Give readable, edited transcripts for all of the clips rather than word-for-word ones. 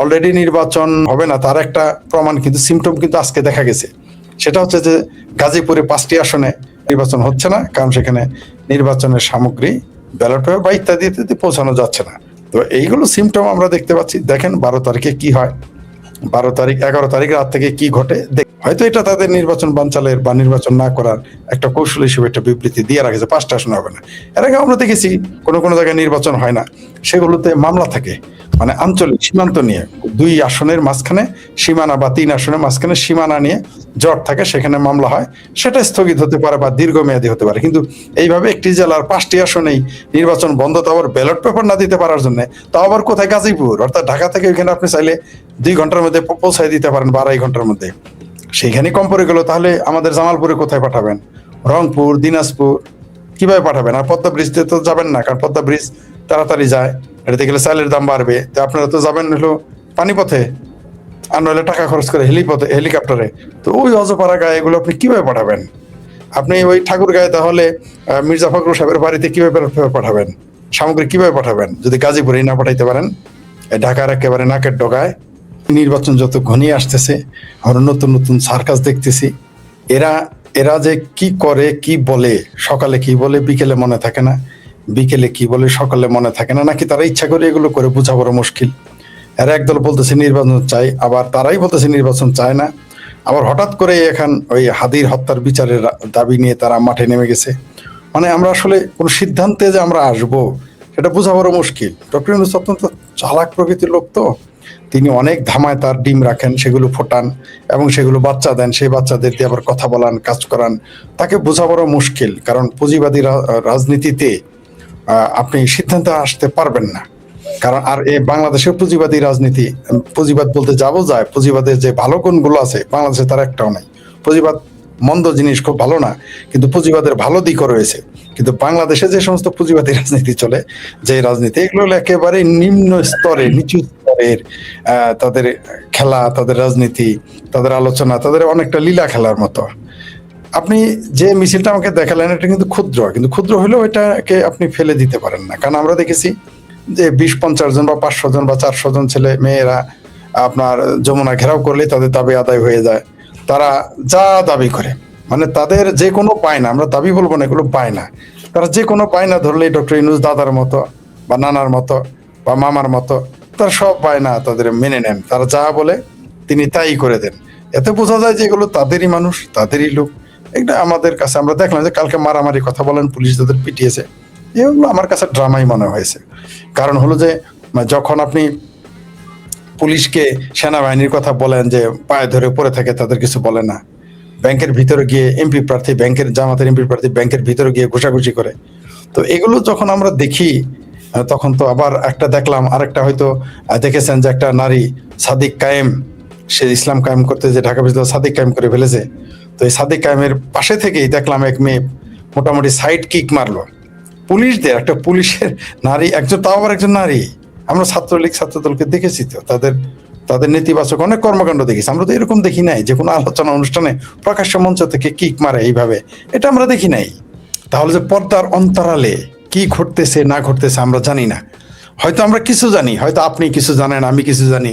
Already নির্বাচন হবে না তার একটা প্রমাণ কিন্তু সিমটম কিন্তু আজকে দেখা গেছে। সেটা হচ্ছে যে গাজীপুরে 5টি আসনে নির্বাচন হচ্ছে না, কারণ সেখানে নির্বাচনের সামগ্রী ব্যালট পেপার বা ইত্যাদি ইত্যাদি পৌঁছানো যাচ্ছে না। তো এইগুলো সিমটম আমরা দেখতে পাচ্ছি। দেখেন 12 তারিখে কি হয়, 12 তারিখ 11 তারিখ রাত থেকে কি ঘটে। হয়তো এটা তাদের নির্বাচন বানচালের বা নির্বাচন না করার একটা কৌশল হিসেবে একটা বিবৃতি দিয়ে রাখেছে, 5টা আসন হবে না। এর আগে আমরা দেখেছি কোনো কোনো জায়গায় নির্বাচন হয় না, সেগুলোতে মামলা থাকে, মানে আঞ্চলিক সীমান্ত নিয়ে 2 আসনের মাঝখানে সীমানা বা 3 আসনের মাঝখানে সীমানা নিয়ে জট থাকে, সেখানে মামলা হয়, সেটা স্থগিত হতে পারে বা দীর্ঘমেয়াদী হতে পারে। কিন্তু এইভাবে একটি জেলার 5টি আসনেই নির্বাচন বন্ধ, তো আবার ব্যালট পেপার না দিতে পারার জন্য, তো আবার কোথায় গাজীপুর, অর্থাৎ ঢাকা থেকে ওইখানে আপনি চাইলে 2 ঘন্টার মধ্যে পৌঁছায় দিতে পারেন বা 2.5 ঘন্টার মধ্যে, সেইখানে কম পড়ে গেল। তাহলে আমাদের জামালপুরে কোথায় পাঠাবেন, রংপুর, দিনাজপুর কিভাবে পাঠাবেন? আর পদ্মা ব্রিজ দিয়ে তো যাবেন না, কারণ পদ্মা ব্রিজ তাড়াতাড়ি যায়, এটাতে গেলে চালের দাম বাড়বে। তো আপনারা তো যাবেন হলো পানিপথে, আর নইলে টাকা খরচ করে হেলিকপ্টারে। তো ওই অজপাড়া গায়ে এগুলো আপনি কিভাবে পাঠাবেন? আপনি ওই ঠাকুর গায়ে তাহলে মির্জা ফখরুল সাহেবের বাড়িতে কিভাবে পাঠাবেন, সামগ্রী কিভাবে পাঠাবেন যদি গাজীপুরেই না পাঠাইতে পারেন? ঢাকার একেবারে নাকের ডগায়। নির্বাচন যত ঘনিয়ে আসতেছে আমরা নতুন নতুন সার্কাস দেখতেছি। এরা এরা যে কি করে কি বলে, সকালে কি বলে বিকেলে মনে থাকে না, বিকেলে কি বলে সকালে মনে থাকে না, নাকি তারা ইচ্ছা করে এগুলো করে বোঝা বড় মুশকিল। এরা একদল বলতেছে নির্বাচন চাই, আবার তারাই বলতেছে নির্বাচন চায় না, আবার হঠাৎ করে এখন ওই হাদির হত্যার বিচারের দাবি নিয়ে তারা মাঠে নেমে গেছে। মানে আমরা আসলে কোন সিদ্ধান্তে যে আমরা আসব সেটা বোঝা বড় মুশকিল। ডক্টর ইউনূস অত্যন্ত চালাক প্রকৃতির লোক, তো তিনি অনেক ধামায় তার ডিম রাখেন, সেগুলো ফোটান এবং সেগুলো বাচ্চা দেন, সেই বাচ্চাদের দিয়ে আবার কথা বলান, কাজ করান। তাকে বোঝা বড় মুশকিল, কারণ পুঁজিবাদী রাজনীতিতে আপনি সিদ্ধান্তে আসতে পারবেন না। কারণ আর এই বাংলাদেশের পুঁজিবাদী রাজনীতি, পুঁজিবাদ বলতে যাবো যায়, পুঁজিবাদের যে ভালো গুণগুলো আছে বাংলাদেশে তার একটাও নাই। পুঁজিবাদ মন্দ জিনিস, খুব ভালো না, কিন্তু পুঁজিবাদের ভালো দিকও রয়েছে। কিন্তু বাংলাদেশে যে সমস্ত পুঁজিবাদী রাজনীতি চলে, যে রাজনীতি, এগুলো হলো একেবারে নিম্ন স্তরে, নিচু স্তরের তাদের খেলা, তাদের রাজনীতি, তাদের আলোচনা, তাদের অনেকটা লীলা খেলার মতো। আপনি যে মিছিলটা আমাকে দেখালেন এটা কিন্তু ক্ষুদ্র, কিন্তু ক্ষুদ্র হলেও এটাকে আপনি ফেলে দিতে পারেন না। কারণ আমরা দেখেছি যে 20-50 জন বা 500 জন বা 400 জন ছেলে মেয়েরা আপনার যমুনা ঘেরাও করলে তাদের দাবি আদায় হয়ে যায়। তারা যা দাবি করে, মানে তাদের যে কোনো পায় না, আমরা দাবি বলবো না, এগুলো পায় না, তারা যে কোনো পায় না ধরলেই ডক্টর ইউনূস দাদার মতো বা নানার মতো বা মামার মতো, তারা সব পায় না তাদের মেনে নেন, তারা যা বলে তিনি তাই করে দেন। এতে বোঝা যায় যে এগুলো তাদেরই মানুষ, তাদেরই লোক। এটা আমাদের কাছে আমরা দেখলাম যে কালকে মারামারি কথা বলেন, পুলিশ তাদের পিটিয়েছে, এগুলো আমার কাছে ড্রামাই মনে হয়েছে। কারণ হলো যে যখন আপনি পুলিশকে, সেনাবাহিনীর কথা বলেন যে পায়ে ধরে পড়ে থাকে, তাদের কিছু বলে না, ব্যাংকের ভিতরে গিয়ে এমপি প্রার্থী, ব্যাংকের জামাতের এমপি প্রার্থী ব্যাংকের ভিতরে গিয়ে ঘুষাঘুষি করে, তো এগুলো যখন আমরা দেখি তখন তো আবার একটা দেখলাম, আরেকটা হয়তো দেখেছেন যে একটা নারী সাদিক কায়েম, সে ইসলাম কায়েম করতে যে ঢাকা বিশ্ববিদ্যালয় সাদিক কায়েম করে ফেলেছে। তো এই সাদিক কায়েমের পাশে থেকেই দেখলাম এক মেয়ে মোটামুটি সাইড কিক মারলো পুলিশদের, একটা পুলিশের নারী একজন, তাও আবার একজন নারী। আমরা ছাত্রলীগ ছাত্রদলকে দেখেছি, তো তাদের তাদের নেতিবাচক অনেক কর্মকাণ্ড দেখেছি। আমরা তো এরকম দেখি নাই যে কোনো আলোচনা অনুষ্ঠানে প্রকাশ্য মঞ্চ থেকে কিক মারে এইভাবে, এটা আমরা দেখি নাই। তাহলে যে পর্দার অন্তরালে কি ঘটতেছে না ঘটতেছে আমরা জানি না। হয়তো আমরা কিছু জানি, হয়তো আপনি কিছু জানেন, আমি কিছু জানি,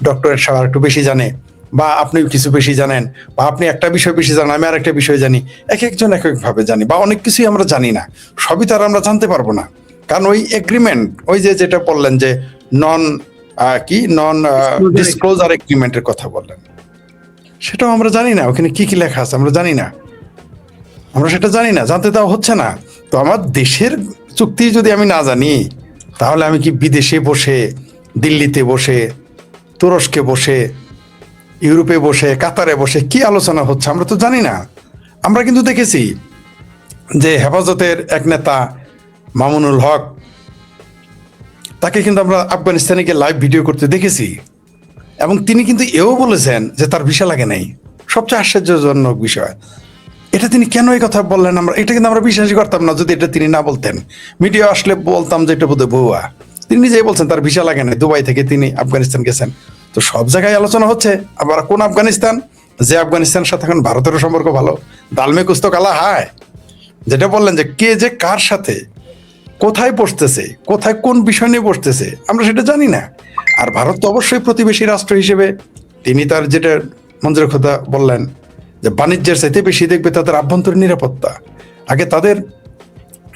ডক্টরের সাহেব একটু বেশি জানে, বা আপনি কিছু বেশি জানেন, বা আপনি একটা বিষয় বেশি জানেন, আমি আর একটা বিষয় জানি। এক একজন এক একভাবে জানি, বা অনেক কিছুই আমরা জানি না, সবই তার আমরা জানতে পারবো না। কারণ ওই এগ্রিমেন্ট, ওই যে যেটা বললেন যে নন নন ডিসক্লোজার এগ্রিমেন্টের কথা বললেন, সেটাও আমরা জানি না, ওখানে কি কি লেখা আছে আমরা জানি না, আমরা সেটা জানি না, জানতে দেওয়া হচ্ছে না। তো আমার দেশের চুক্তি যদি আমি না জানি, তাহলে আমি কি বিদেশে বসে, দিল্লিতে বসে, তুরস্কে বসে, ইউরোপে বসে, কাতারে বসে কি আলোচনা হচ্ছে আমরা তো জানি না। আমরা কিন্তু দেখেছি যে হেফাজতের এক নেতা মামুনুল হক, তাকে কিন্তু আমরা আফগানিস্তানে গিয়ে লাইভ ভিডিও করতে দেখেছি, এবং তিনি কিন্তু এও বলেছেন যে তার ভিসা লাগে নাই। সবচেয়ে আশ্চর্যজনক বিষয়, এটা তিনি কেন এই কথা বললেন, আমরা এটা কিন্তু আমরা বিশ্বাসই করতাম না যদি এটা তিনি না বলতেন। মিডিয়া আসলে বলতাম যে এটা বোধহয় ভুয়া। তিনি নিজেই বলছেন তার ভিসা লাগে না, দুবাই থেকে তিনি আফগানিস্তান গেছেন। তো সব জায়গায় আলোচনা হচ্ছে, আবার কোন আফগানিস্তান, যে আফগানিস্তানের সাথে এখন ভারতেরও সম্পর্ক ভালো, দালমে কুস্তো কালা হায়, যেটা বললেন যে কে যে কার সাথে কোথায় বসতেছে, কোথায় কোন বিষয় নিয়ে বসতেছে আমরা সেটা জানি না। আর ভারত তো অবশ্যই প্রতিবেশী রাষ্ট্র হিসেবে তিনি তার যেটা মঞ্জুরের কথা বললেন যে বাণিজ্যের চাইতে বেশি দেখবে তাদের আভ্যন্তরীণ নিরাপত্তা, আগে তাদের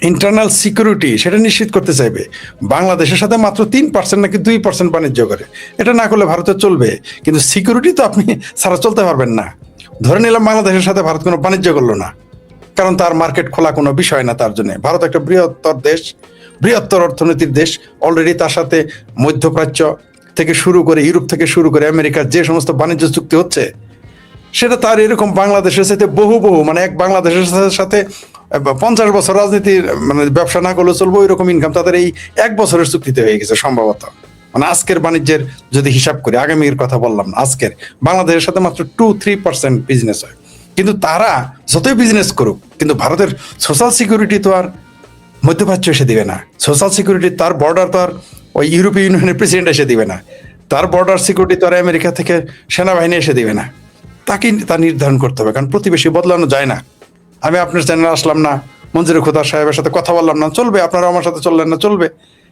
ইন্টারনাল সিকিউরিটি সেটা নিশ্চিত করতে চাইবে। বাংলাদেশের সাথে মাত্র 3% নাকি 2% বাণিজ্য করে, এটা না করলে ভারতে চলবে, কিন্তু সিকিউরিটি তো আপনি ছাড়া চলতে পারবেন না। ধরে নিলাম বাংলাদেশের সাথে ভারত কোনো বাণিজ্য করলো না, কারণ তার মার্কেট খোলা কোনো বিষয় না তার জন্য। ভারত একটা বৃহত্তর দেশ, বৃহত্তর অর্থনীতির দেশ, অলরেডি তার সাথে মধ্যপ্রাচ্য থেকে শুরু করে ইউরোপ থেকে শুরু করে আমেরিকার যে সমস্ত বাণিজ্য চুক্তি হচ্ছে সেটা তার এরকম বাংলাদেশের সাথে বহু মানে এক বাংলাদেশের সাথে 50 বছর রাজনীতির মানে ব্যবসা না করলে চলবো এরকম ইনকাম তাদের এই 1 বছরের চুক্তিতে হয়ে গেছে সম্ভবত। মানে আজকের বাণিজ্যের যদি হিসাব করি, আগামীর কথা বললাম না, আজকের বাংলাদেশের সাথে মাত্র 2-3% বিজনেস হয়। কিন্তু তারা যতই বিজনেস করুক, কিন্তু ভারতের সোশ্যাল সিকিউরিটি তো আর মধ্যপ্রাচ্য এসে দিবে না। সোশ্যাল সিকিউরিটি তার বর্ডার তো আর ওই ইউরোপীয় ইউনিয়নের প্রেসিডেন্ট এসে দিবে না, তার বর্ডার সিকিউরিটি তো আর আমেরিকা থেকে সেনাবাহিনী এসে দিবে না। তাকে তা নির্ধারণ করতে হবে, কারণ প্রতিবেশী বদলানো যায় না। আমি আপনার চ্যানেলে আসলাম না, মঞ্জুরে খোদা সাহেবের সাথে কথা বললাম না, চলবে, আপনারা আমার সাথে চললেন না, চলবে,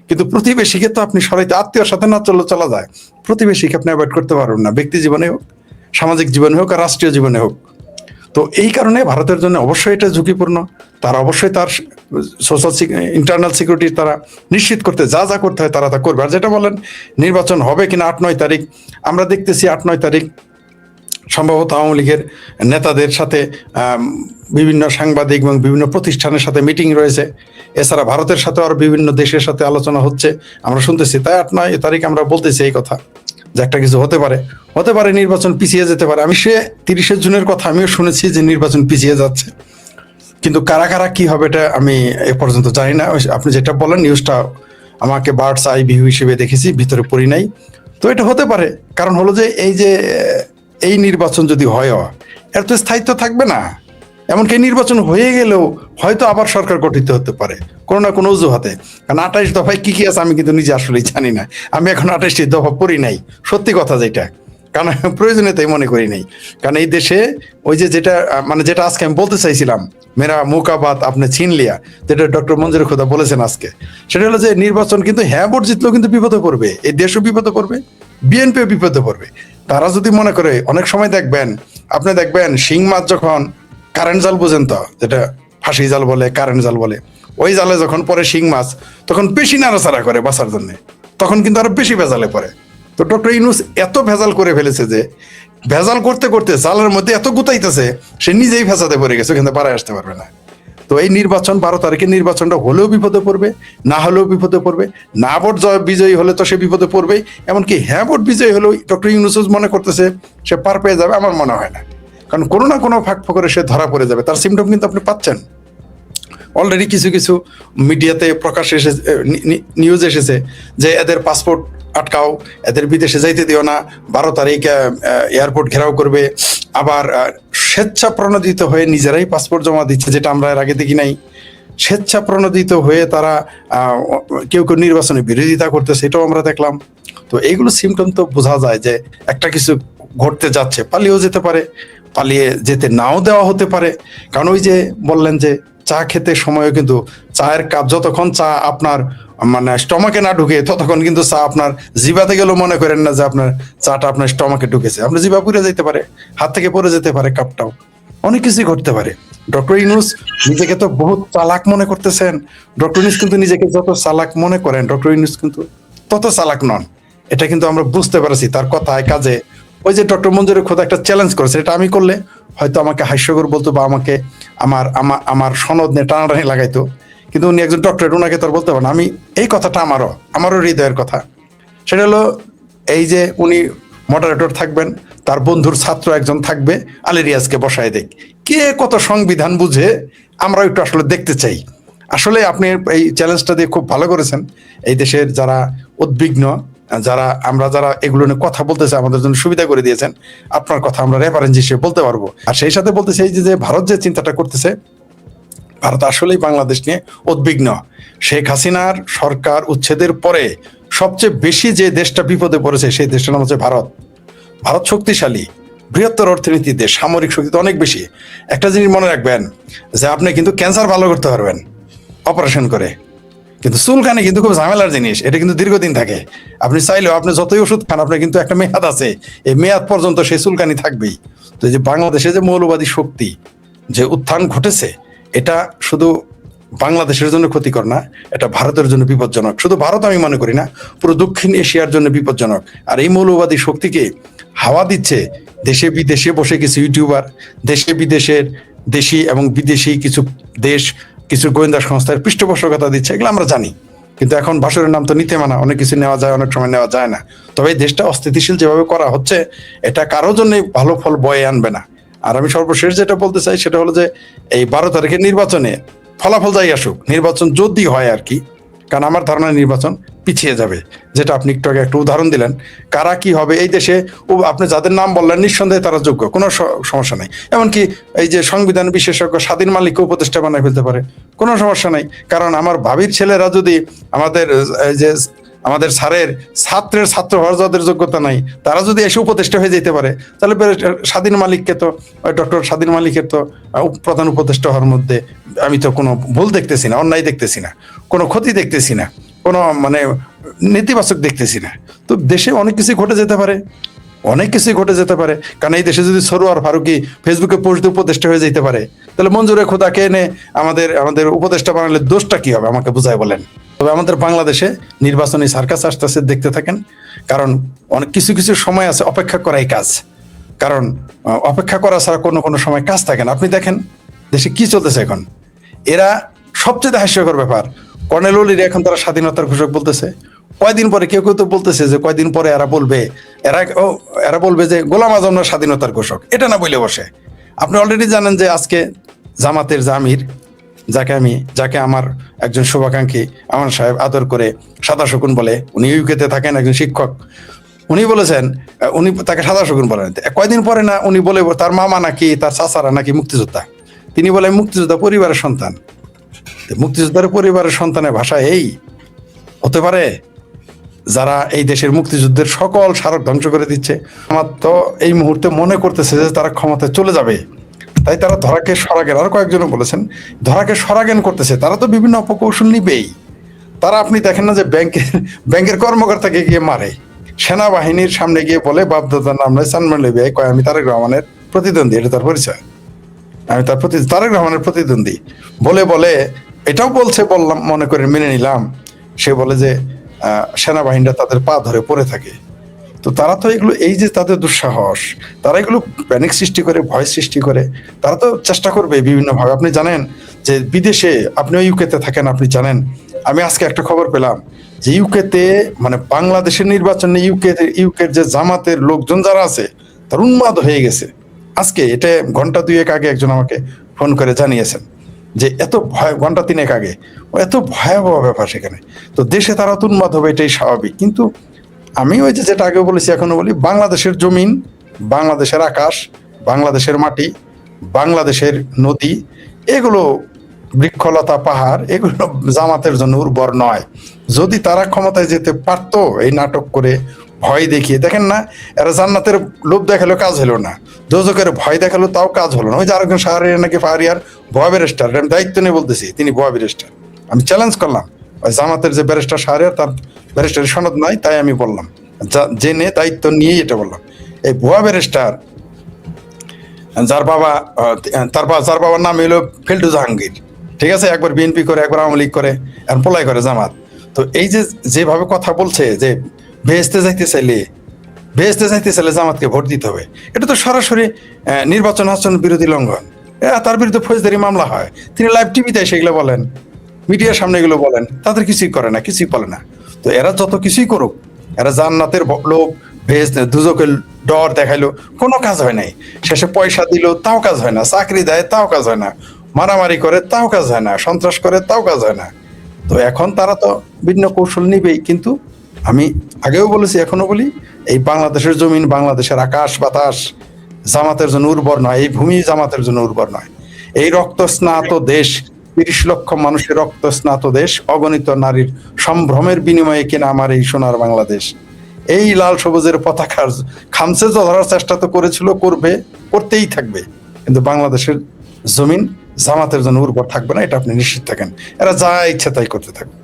কিন্তু প্রতিবেশীকে তো আপনি সরাইতে, আত্মীয়র সাথে না চললে চলা যায়, প্রতিবেশীকে আপনি অ্যাভয়েড করতে পারবেন না, ব্যক্তি জীবনে হোক, সামাজিক জীবনে হোক, আর রাষ্ট্রীয় জীবনে হোক। তো এই কারণে ভারতের জন্য অবশ্যই এটা ঝুঁকিপূর্ণ। তারা অবশ্যই তার সোশ্যাল ইন্টারনাল সিকিউরিটি তারা নিশ্চিত করতে যা যা করতে হয় তারা তা করবে। আর যেটা বলেন নির্বাচন হবে কিনা 8-9 তারিখ, আমরা দেখতেছি 8-9 তারিখ সম্ভবত আওয়ামী লীগের নেতাদের সাথে বিভিন্ন সাংবাদিক এবং বিভিন্ন প্রতিষ্ঠানের সাথে মিটিং রয়েছে। এছাড়া ভারতের সাথে আরো বিভিন্ন দেশের সাথে আলোচনা হচ্ছে, আমরা শুনতেছি। তাই 8-9 তারিখ আমরা বলতেছি এই কথা যে একটা কিছু হতে পারে, নির্বাচন পিছিয়ে যেতে পারে। আমি 30শে জুনের কথা আমিও শুনেছি যে নির্বাচন পিছিয়ে যাচ্ছে, কিন্তু কারা কারা কি হবে এটা আমি এ পর্যন্ত জানি না। আপনি যেটা বলেন নিউজটা আমাকে বার্ডস আই ভিউ হিসেবে দেখেছি, ভিতরে পড়ি নাই। তো এটা হতে পারে, কারণ হলো যে এই নির্বাচন যদি হয় এর তো স্থায়িত্ব থাকবে না। এমনকি নির্বাচন হয়ে গেলেও হয়তো আবার সরকার গঠিত হতে পারে কোনো না কোনো অজুহাতে। কারণ 28 দফায় কি আছে আমি কিন্তু নিজে আসলেই জানি না, আমি এখন 28টি দফা পড়ি নাই, সত্যি কথা যেটা, কারণ প্রয়োজনে তাই মনে করি নাই। কারণ এই দেশে ওই যেটা মানে যেটা আজকে আমি বলতে চাইছিলাম, মেরা মুকাবাত আপনি ছিন লিয়া, যেটা ডক্টর মঞ্জুর খোদা বলেছেন আজকে, সেটা হলো যে নির্বাচন কিন্তু হ্যাঁ ভোট জিতলেও কিন্তু বিপদে পড়বে, এই দেশও বিপদে পড়বে, বিএনপিও বিপদে পড়বে। তারা যদি মনে করে, অনেক সময় আপনি দেখবেন শিং মাছ যখন কারেন্ট জাল বুঝেন তো, যেটা ফাঁসি জাল বলে, কারেন্ট জাল বলে, ওই জালে যখন পরে শিং মাছ তখন বেশি নাড়াচাড়া করে বাঁচার জন্য, তখন কিন্তু আরো বেশি ভেজালে পড়ে। তো ডক্টর ইউনূস এত ভেজাল করে ফেলেছে যে ভেজাল করতে করতে জালের মধ্যে এত গুতাইতেছে সে নিজেই ফেসাতে পড়ে গেছে, কিন্তু পাড়ায় আসতে পারবে না। তো এই নির্বাচন 12 তারিখে নির্বাচনটা হলেও বিপদে পড়বে, না হলেও বিপদে পড়বে। না ভোট বিজয়ী হলে তো সে বিপদে পড়বেই, এমনকি হ্যাঁ ভোট বিজয়ী হলেও ডক্টর ইউনূস মনে করতেছে সে পার পেয়ে যাবে, আমার মনে হয় না। কারণ কোনো না কোনো ফাঁক ফোকরে সে ধরা পড়ে যাবে, তার সিমটম কিন্তু আপনি পাচ্ছেন অলরেডি। কিছু কিছু মিডিয়াতে প্রকাশ এসেছে, নিউজ এসেছে যে এদের পাসপোর্ট আটকাও, এদের বিদেশে যাইতে দিও না, 12 তারিখ এয়ারপোর্ট ঘেরাও করবে। আবার স্বেচ্ছা প্রণোদিত হয়ে নিজেরাই পাসপোর্ট জমা দিচ্ছে, যেটা আমরা এর আগে দেখি নাই। স্বেচ্ছা প্রণোদিত হয়ে তারা কেউ কেউ নির্বাচনে বিরোধিতা করতেছে, এটাও আমরা দেখলাম। তো এইগুলো সিমটম তো বোঝা যায় যে একটা কিছু ঘটতে যাচ্ছে, পালিয়েও যেতে পারে, পালিয়ে যেতে নাও দেওয়া হতে পারে। কারণ ওই যে বললেন যে চা খেতে সময়ও কিন্তু চায়ের কাপ, যতক্ষণ চা আপনার মানে স্টমাকে না ঢুকে ততক্ষণ কিন্তু চা আপনার জিভাতে গেলেও মনে করেন না যে আপনার চাটা আপনার স্টমাকে ঢুকেছে, আপনার জিভা পুড়ে যেতে পারে, হাত থেকে পড়ে যেতে পারে কাপটাও, অনেক কিছুই ঘটতে পারে। ডক্টর ইউনূস নিজেকে তো বহুত চালাক মনে করতেছেন, ডক্টর ইউনূস কিন্তু নিজেকে যত চালাক মনে করেন ডক্টর ইউনূস কিন্তু তত চালাক নন, এটা কিন্তু আমরা বুঝতে পারছি তার কথায় কাজে। ওই যে ডক্টর মঞ্জুরের খোদা একটা চ্যালেঞ্জ করেছে, এটা আমি করলে হয়তো আমাকে হাস্যকর বলতো বা আমাকে আমার সনদ নিয়ে টানাটানি লাগাইতো, কিন্তু উনি একজন ডক্টরেট, ওনাকে তো আর বলতে পারেন। আমি এই কথাটা আমারও হৃদয়ের কথা। সেটা হলো এই যে উনি মডারেটর থাকবেন, তার বন্ধুর ছাত্র একজন থাকবে, আলী রিয়াজকে বসায় দেখ, কে কত সংবিধান বুঝে আমরা একটু আসলে দেখতে চাই। আসলে আপনি এই চ্যালেঞ্জটা দিয়ে খুব ভালো করেছেন। এই দেশের যারা উদ্বিগ্ন, যারা এগুলো নিয়ে কথা বলতেছে, আমাদের জন্য সুবিধা করে দিয়েছেন, আপনার কথা আমরা রেফারেন্স হিসেবে বলতে পারবো। আর সেই সাথে বলতেছে এই যে ভারত যে চিন্তাটা করতেছে, ভারত আসলেই বাংলাদেশ নিয়ে উদ্বিগ্ন। শেখ হাসিনার সরকার উচ্ছেদের পরে সবচেয়ে বেশি যে দেশটা বিপদে পড়েছে সেই দেশটার নাম হচ্ছে ভারত। ভারত শক্তিশালী, বৃহত্তর অর্থনীতির দেশ, সামরিক শক্তি তো অনেক বেশি। একটা জিনিস মনে রাখবেন যে আপনি কিন্তু ক্যান্সার ভালো করতে পারবেন অপারেশন করে, কিন্তু চুলকানি কিন্তু খুব ঝামেলার জিনিস, এটা কিন্তু দীর্ঘদিন থাকে। আপনি চাইলেও আপনি যতই ওষুধ খান, আপনার কিন্তু একটা মেয়াদ আছে, এই মেয়াদ পর্যন্ত সেই চুলকানি থাকবেই। তো এই যে বাংলাদেশে যে মৌলবাদী শক্তি যে উত্থান ঘটেছে, এটা শুধু বাংলাদেশের জন্য ক্ষতিকর না, এটা ভারতের জন্য বিপজ্জনক। শুধু ভারত আমি মনে করি না, পুরো দক্ষিণ এশিয়ার জন্য বিপজ্জনক। আর এই মৌলবাদী শক্তিকে হাওয়া দিচ্ছে দেশে বিদেশে বসে কিছু ইউটিউবার, দেশে বিদেশের দেশি এবং বিদেশি কিছু দেশ, কিছু গোয়েন্দা সংস্থার পৃষ্ঠপোষকতা দিচ্ছে, এগুলো আমরা জানি। কিন্তু এখন ভাষণের নাম তো নিতে মানা, অনেক কিছু নেওয়া যায়, অনেক সময় নেওয়া যায় না। তবে এই দেশটা অস্থিতিশীল যেভাবে করা হচ্ছে, এটা কারোর জন্যই ভালো ফল বয়ে আনবে না। আর আমি সর্বশেষ যেটা বলতে চাই সেটা হলো যে এই 12 তারিখের নির্বাচনে ফলাফল যাই আসুক, নির্বাচন যদি হয় আর কি, কারণ আমার ধারণা নির্বাচন পিছিয়ে যাবে। যেটা আপনি একটু আগে একটা উদাহরণ দিলেন, কারা কি হবে এই দেশে, ও আপনি যাদের নাম বললেন নিঃসন্দেহে তারা যোগ্য, কোনো সমস্যা নাই। এমনকি এই যে সংবিধান বিশেষজ্ঞ স্বাধীন মালিককে উপদেষ্টা বানায় ফেলতে পারে, কোনো সমস্যা নাই। কারণ আমার ভাবির ছেলেরা যদি আমাদের এই যে আমাদের স্যারের ছাত্রের ছাত্র হওয়ার যাদের যোগ্যতা নাই, তারা যদি এসে উপদেষ্টা হয়ে যেতে পারে, তাহলে স্বাধীন মালিককে তো, ডক্টর স্বাধীন মালিকের তো প্রধান উপদেষ্টা হওয়ার মধ্যে আমি তো কোনো ভুল দেখতেছি না, অন্যায় দেখতেছি না, কোনো ক্ষতি দেখতেছি না, কোনো মানে নেতিবাচক দেখতেছি না। তো দেশে অনেক কিছু ঘটে যেতে পারে, অনেক কিছুই ঘটে যেতে পারে। কারণ এই দেশে যদি সরোয়ার ফারুকি ফেসবুকে পোস্ট দিয়ে উপদেষ্টা হয়ে যেতে পারে, তাহলে মঞ্জুরে খোদাকে এনে আমাদের আমাদের উপদেষ্টা বানালে দোষটা কি হবে আমাকে বুঝায় বলেন। তবে আমাদের বাংলাদেশে নির্বাচনী সার্কাস আসতেছে, দেখতে থাকেন। কারণ অনেক কিছু কিছু সময় আছে অপেক্ষা করাই কাজ, কারণ অপেক্ষা করা ছাড়া কোনো কোনো সময় কাজ থাকে না। আপনি দেখেন দেশে কি চলতেছে এখন। এরা সবচেয়ে হাস্যকর ব্যাপার, কর্নেল ওলির এখন তারা স্বাধীনতার ঘোষক বলতেছে। কয়দিন পরে কেউ কেউ তো বলতেছে যে কয়দিন পরে এরা বলবে যে গোলাম আজম স্বাধীনতার ঘোষক, এটা না বলে বসে। আপনি অলরেডি জানেন যে আজকে জামাতের জামির, যাকে আমার একজন শুভাকাঙ্ক্ষী আমার সাহেব আদর করে সাদা শকুন বলে, উনি ইউকেতে থাকেন, একজন শিক্ষক, উনি বলেছেন উনি তাকে সাদা শকুন বলেন। কয়দিন পরে না উনি বলে তার মামা নাকি তার চাচারা নাকি মুক্তিযোদ্ধা, তিনি বলে মুক্তিযোদ্ধা পরিবারের সন্তান। মুক্তিযোদ্ধার পরিবারের সন্তানের ভাষা এই হতে পারে যারা এই দেশের মুক্তিযুদ্ধের সকল স্মারক ধ্বংস করে দিচ্ছে। আমার তো এই মুহূর্তে মনে করতেছে যে তারা ক্ষমতায় চলে যাবে, তাই তারা ধরাকে সরাগেন, আর কয়েকজন বলেছেন ধরাকে সরাগেন করতেছে। তারা তো বিভিন্ন অপকৌশল নিবেই। তারা আপনি দেখেন না যে ব্যাংকের কর্মকর্তাকে গিয়ে মারে, সেনাবাহিনীর সামনে গিয়ে বলে বাপদাদার নাম নয় সানমান লেবে কয় আমি তারেক রহমানের প্রতিদ্বন্দ্বী, এটা তার পরিচয়, আমি তারেক রহমানের প্রতিদ্বন্দ্বী বলে বলে এটাও বলছে, বললাম মনে করে মেনে নিলাম। সে বলে যে সেনাবাহিনীরা তাদের পা ধরে পড়ে থাকে। তো তারা তো এগুলো, এই যে তাদের দুঃসাহস, তারা এগুলো প্যানিক সৃষ্টি করে, ভয় সৃষ্টি করে। তারা তো চেষ্টা করবে বিভিন্ন ভাবে। আপনি জানেন যে বিদেশে, আপনিও ইউকেতে থাকেন, আপনি জানেন আমি আজকে একটা খবর পেলাম যে ইউকেতে মানে বাংলাদেশের নির্বাচনে ইউকের যে জামাতের লোকজন যারা আছে তার উন্মাদ হয়ে গেছে। আজকে এটা ঘন্টা 2 আগে একজন আমাকে ফোন করে জানিয়েছেন যে এত ভয়, ঘন্টা 3 আগে, এত ভয়াবহ ব্যাপার সেখানে। তো দেশে তারা তো উন্মাদ হবে, এটাই স্বাভাবিক। কিন্তু আমি ওই যে যেটা আগে বলেছি এখনো বলি, বাংলাদেশের জমিন, বাংলাদেশের আকাশ, বাংলাদেশের মাটি, বাংলাদেশের নদী, এগুলো বৃক্ষলতা পাহাড়, এগুলো জামাতের জন্য উর্বর নয়। যদি তারা ক্ষমতায় যেতে পারতো এই নাটক করে ভয় দেখিয়ে, দেখেন না এরা জান্নাতের লোভ দেখালো কাজ হলো না, দোজখের ভয় দেখালো তাও কাজ হলো না। ওই যে আরেকজন শাহরিয়ার নাকি ফারিয়ার ভুয়া ব্যারিস্টার, আমি দায়িত্ব নিয়ে বলতেছি তিনি ভুয়া ব্যারিস্টার। আমি চ্যালেঞ্জ করলাম ওই জামাতের যে ব্যারিস্টার শাহরিয়ার, তার ব্যারিস্টারের সনদ নাই, তাই আমি বললাম, জেনে দায়িত্ব নিয়েই এটা বললাম। এই ভুয়া ব্যারিস্টার যার বাবার নাম হলো ফেল্টু জাহাঙ্গীর, ঠিক আছে, একবার বিএনপি করে, একবার আওয়ামী লীগ করে, এখন পোলাই করে জামাত। তো এই যে যেভাবে কথা বলছে যে বেহেস্তে যাইতে চাইলে জামাতকে ভোট দিতে হবে, এটা তো সরাসরি নির্বাচন আচরণ বিরোধী লঙ্ঘন। তার বিরুদ্ধে ফৌজদারি মামলা হয়। তিনি লাইভ টিভিতে সেগুলো বলেন, মিডিয়ার সামনে এগুলো বলেন, তাদের কিছুই করে না, কিছুই বলে না। তো এরা যত কিছুই করুক, এরা জান্নাতের লোভ, দুজকের ডর দেখাইলো, কোনো কাজ হয় নাই। শেষে পয়সা দিল তাও কাজ হয় না, চাকরি দেয় তাও কাজ হয় না, মারামারি করে তাও কাজ হয় না, সন্ত্রাস করে তাও কাজ হয় না। তো এখন তারা তো বিভিন্ন কৌশল নিবেই। কিন্তু আমি আগেও বলেছি, এখনো বলি, এই বাংলাদেশের জমিন, বাংলাদেশের আকাশ বাতাস জামাতের জন্য উর্বর নয়, এই ভূমি জামাতের জন্য উর্বর নয়। এই রক্ত স্নাত দেশ, 30 লক্ষ মানুষের রক্ত স্নাত দেশ, অগণিত নারীর সম্ভ্রমের বিনিময়ে কিনা আমার এই সোনার বাংলাদেশ। এই লাল সবুজের পতাকার খামসে ধরার চেষ্টা তো করেছিল, করবে, করতেই থাকবে। কিন্তু বাংলাদেশের জমিন জামাতের জন্য উর্বর থাকবে না, এটা আপনি নিশ্চিত থাকেন। এরা যা ইচ্ছা তাই করতে থাকবে।